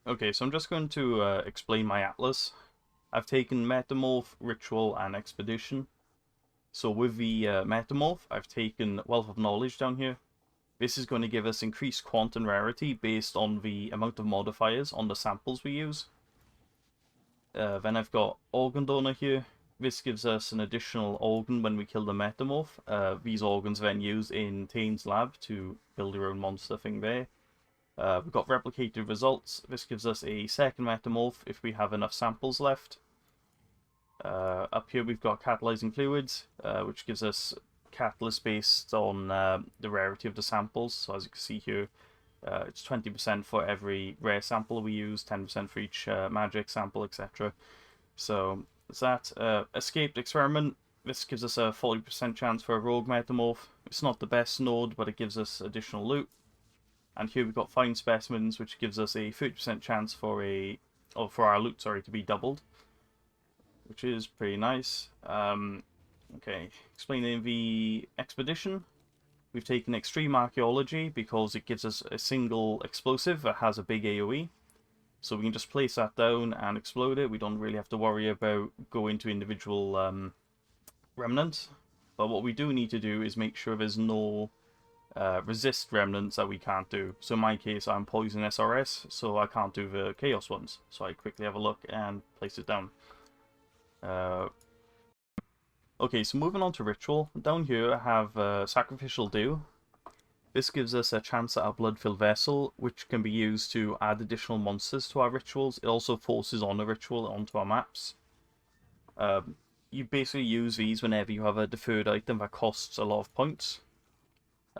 Okay, so I'm just going to explain my atlas. I've taken Metamorph, Ritual, and Expedition. So with the Metamorph, I've taken Wealth of Knowledge down here. This is going to give us increased quant and rarity based on the amount of modifiers on the samples we use. Then I've got Organ Donor here. This gives us an additional organ when we kill the Metamorph. These organs are then used in Tane's lab to build your own monster thing there. We've got replicated results. This gives us a second Metamorph if we have enough samples left. Up here we've got catalyzing fluids, which gives us catalyst based on the rarity of the samples. So as you can see here, it's 20% for every rare sample we use, 10% for each magic sample, etc. So that's that. Escaped experiment. This gives us a 40% chance for a rogue Metamorph. It's not the best node, but it gives us additional loot. And here we've got fine specimens, which gives us a 30% chance for our loot, to be doubled, which is pretty nice. Okay, explaining the expedition. We've taken Extreme Archaeology because it gives us a single explosive that has a big AoE. So we can just place that down and explode it. We don't really have to worry about going to individual remnants. But what we do need to do is make sure there's no resist remnants that we can't do. So in my case, I'm Poison SRS, so I can't do the Chaos ones. So I quickly have a look and place it down. Okay, so moving on to Ritual. Down here I have Sacrificial Dew. This gives us a chance at a blood-filled vessel, which can be used to add additional monsters to our rituals. It also forces on a ritual onto our maps. You basically use these whenever you have a deferred item that costs a lot of points.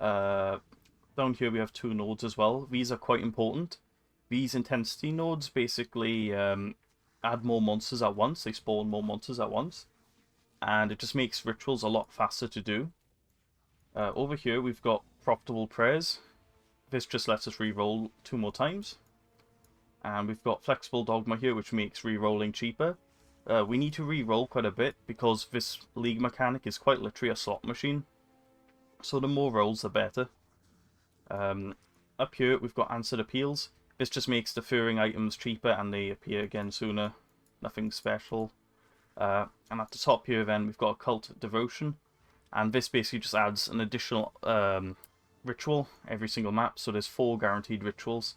Down here we have two nodes as well. These are quite important. These intensity nodes basically add more monsters at once. They spawn more monsters at once. And it just makes rituals a lot faster to do. Over here we've got Profitable Prayers. This just lets us reroll 2 more times. And we've got Flexible Dogma here, which makes rerolling cheaper. We need to reroll quite a bit because this league mechanic is quite literally a slot machine. So the more rolls, the better. Up here, we've got Answered Appeals. This just makes deferring items cheaper and they appear again sooner. Nothing special. And at the top here, then, we've got Occult Devotion. And this basically just adds an additional ritual every single map. So there's 4 guaranteed rituals.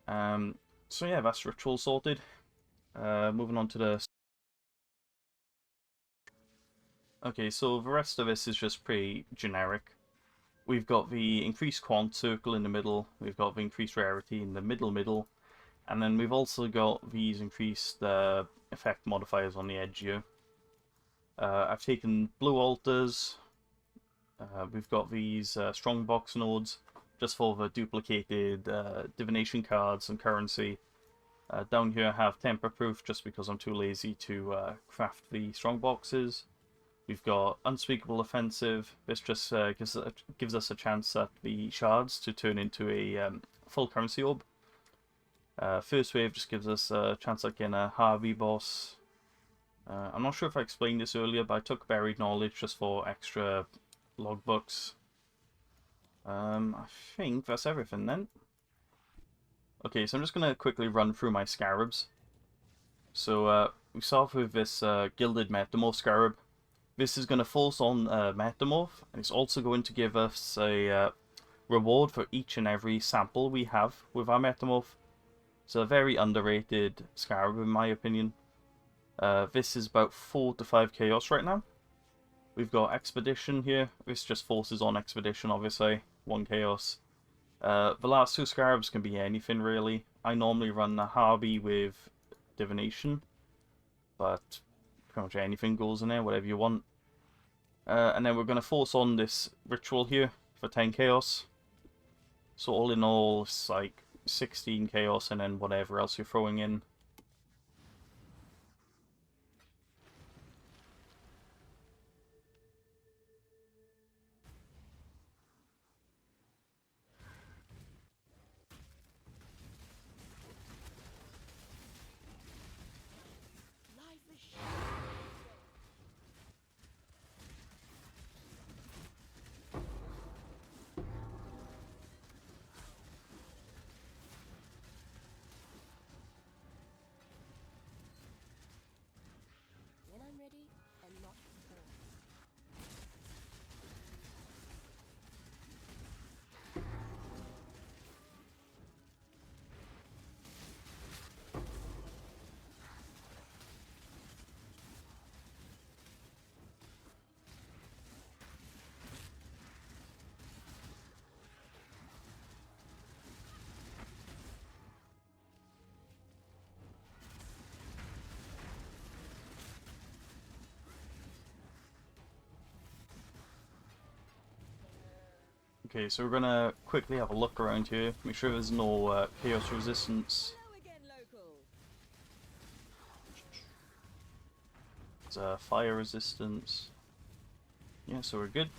So yeah, that's ritual sorted. Moving on to the... Okay, so the rest of this is just pretty generic. We've got the increased quant circle in the middle, we've got the increased rarity in the middle, and then we've also got these increased effect modifiers on the edge here. I've taken blue altars, we've got these strongbox nodes, just for the duplicated divination cards and currency. Down here I have temper proof, just because I'm too lazy to craft the strongboxes. We've got Unspeakable Offensive. This just gives us a chance at the shards to turn into a full currency orb. First Wave just gives us a chance at getting a Harvey boss. I'm not sure if I explained this earlier, but I took Buried Knowledge just for extra logbooks. I think that's everything then. Okay, so I'm just going to quickly run through my Scarabs. So we start off with this Gilded Metamorph Scarab. This is going to force on Metamorph, and it's also going to give us a reward for each and every sample we have with our Metamorph. It's a very underrated Scarab in my opinion. This is about 4 to 5 Chaos right now. We've got Expedition here. This just forces on Expedition, obviously. 1 Chaos. The last 2 Scarabs can be anything really. I normally run the Harvey with Divination, but pretty much anything goes in there, whatever you want. And then we're going to force on this ritual here for 10 Chaos. So all in all, it's like 16 Chaos and then whatever else you're throwing in. Okay, so we're gonna quickly have a look around here, make sure there's no chaos resistance. There's fire resistance. Yeah, so we're good.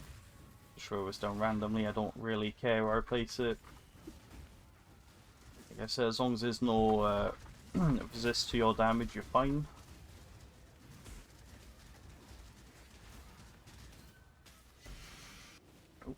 Just throw this down randomly, I don't really care where I place it. Like I said, as long as there's no resist to your damage, you're fine. Oh.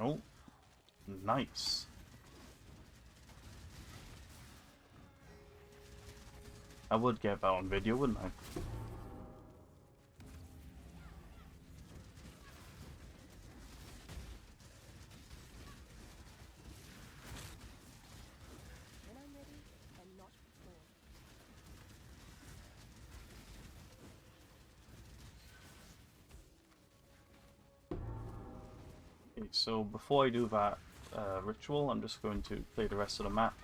Oh, nice. I would get that on video, wouldn't I? Okay, so before I do that ritual, I'm just going to play the rest of the map.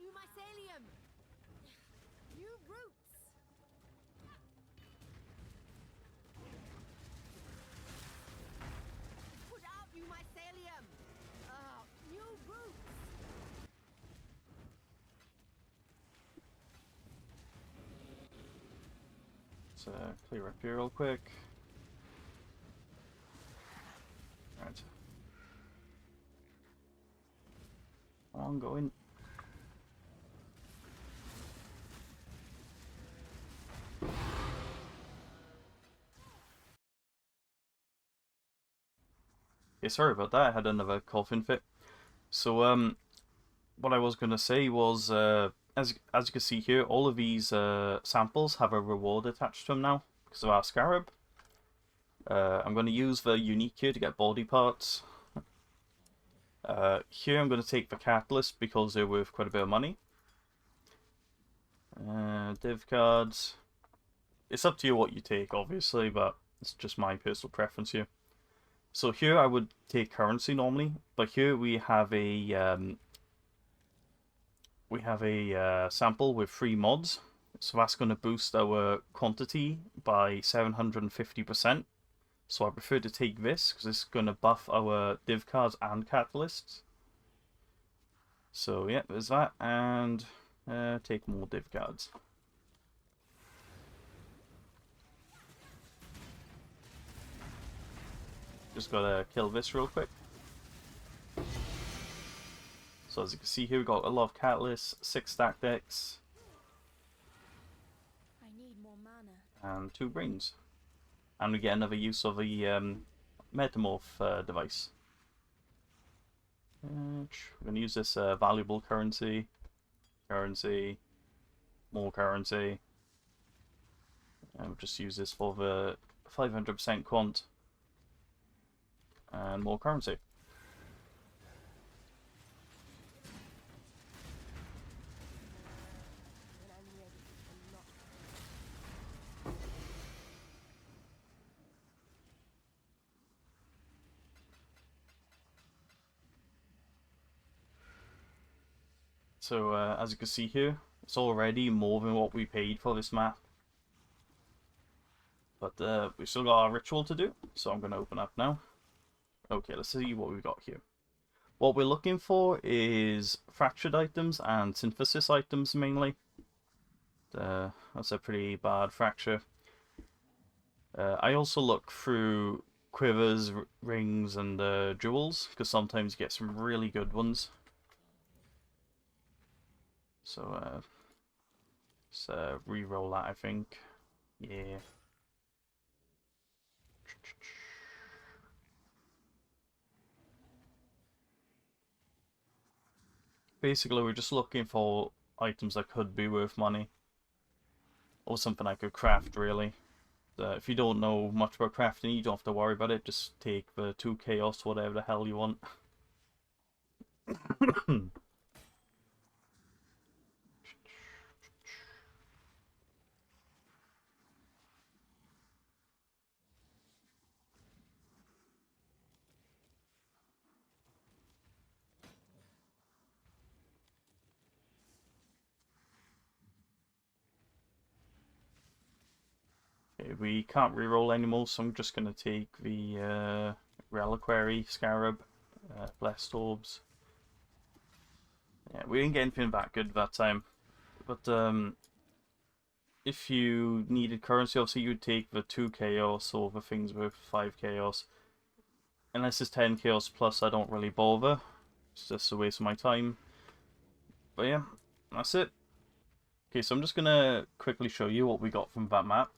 New mycelium! New roots! Put out new mycelium! New roots! Let's clear up here real quick. Alright. Come on, go in. Yeah, sorry about that, I had another coughing fit. So, what I was going to say was, as you can see here, all of these samples have a reward attached to them now, because of our Scarab. I'm going to use the unique here to get body parts. Here I'm going to take the catalyst because they're worth quite a bit of money. Div cards. It's up to you what you take, obviously, but it's just my personal preference here. So here I would take currency normally, but here we have a sample with 3 mods. So that's going to boost our quantity by 750%. So I prefer to take this because it's going to buff our div cards and catalysts. So yeah, there's that, and take more div cards. Just gotta kill this real quick. So as you can see here, we've got a lot of catalysts, 6 stack decks, I need more mana. and 2 brains. And we get another use of the Metamorph device. We're going to use this valuable currency. more currency. And we'll just use this for the 500% quant and more currency. When I'm ready, I'm not. So as you can see here, it's already more than what we paid for this map. But we still got our ritual to do, so I'm going to open up now. Okay, let's see what we've got here. What we're looking for is fractured items and synthesis items mainly. That's a pretty bad fracture. I also look through quivers, rings, and jewels, because sometimes you get some really good ones. So let's re-roll that, I think. Yeah. Basically, we're just looking for items that could be worth money. Or something I could craft, really. If you don't know much about crafting, you don't have to worry about it. Just take the 2 chaos, whatever the hell you want. Okay, we can't reroll anymore, so I'm just going to take the Reliquary, Scarab, Blessed Orbs. Yeah, we didn't get anything that good that time. But if you needed currency, obviously you'd take the 2 chaos or the things with 5 chaos. Unless it's 10 chaos plus, I don't really bother. It's just a waste of my time. But yeah, that's it. Okay, so I'm just gonna quickly show you what we got from that map.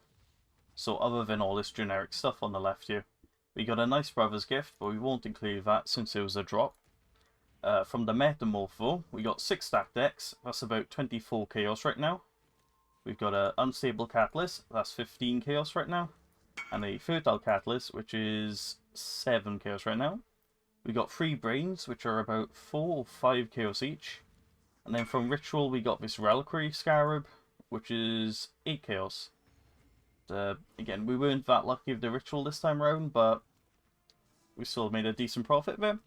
So other than all this generic stuff on the left here, we got a nice brother's gift, but we won't include that since it was a drop. From the Metamorph though, we got 6 stack decks, that's about 24 chaos right now. We've got an Unstable Catalyst, that's 15 chaos right now. And a Fertile Catalyst, which is 7 chaos right now. We got 3 Brains, which are about 4 or 5 chaos each. And then from Ritual, we got this Reliquary Scarab, which is 8 chaos. Again, we weren't that lucky with the Ritual this time around, but we still made a decent profit there.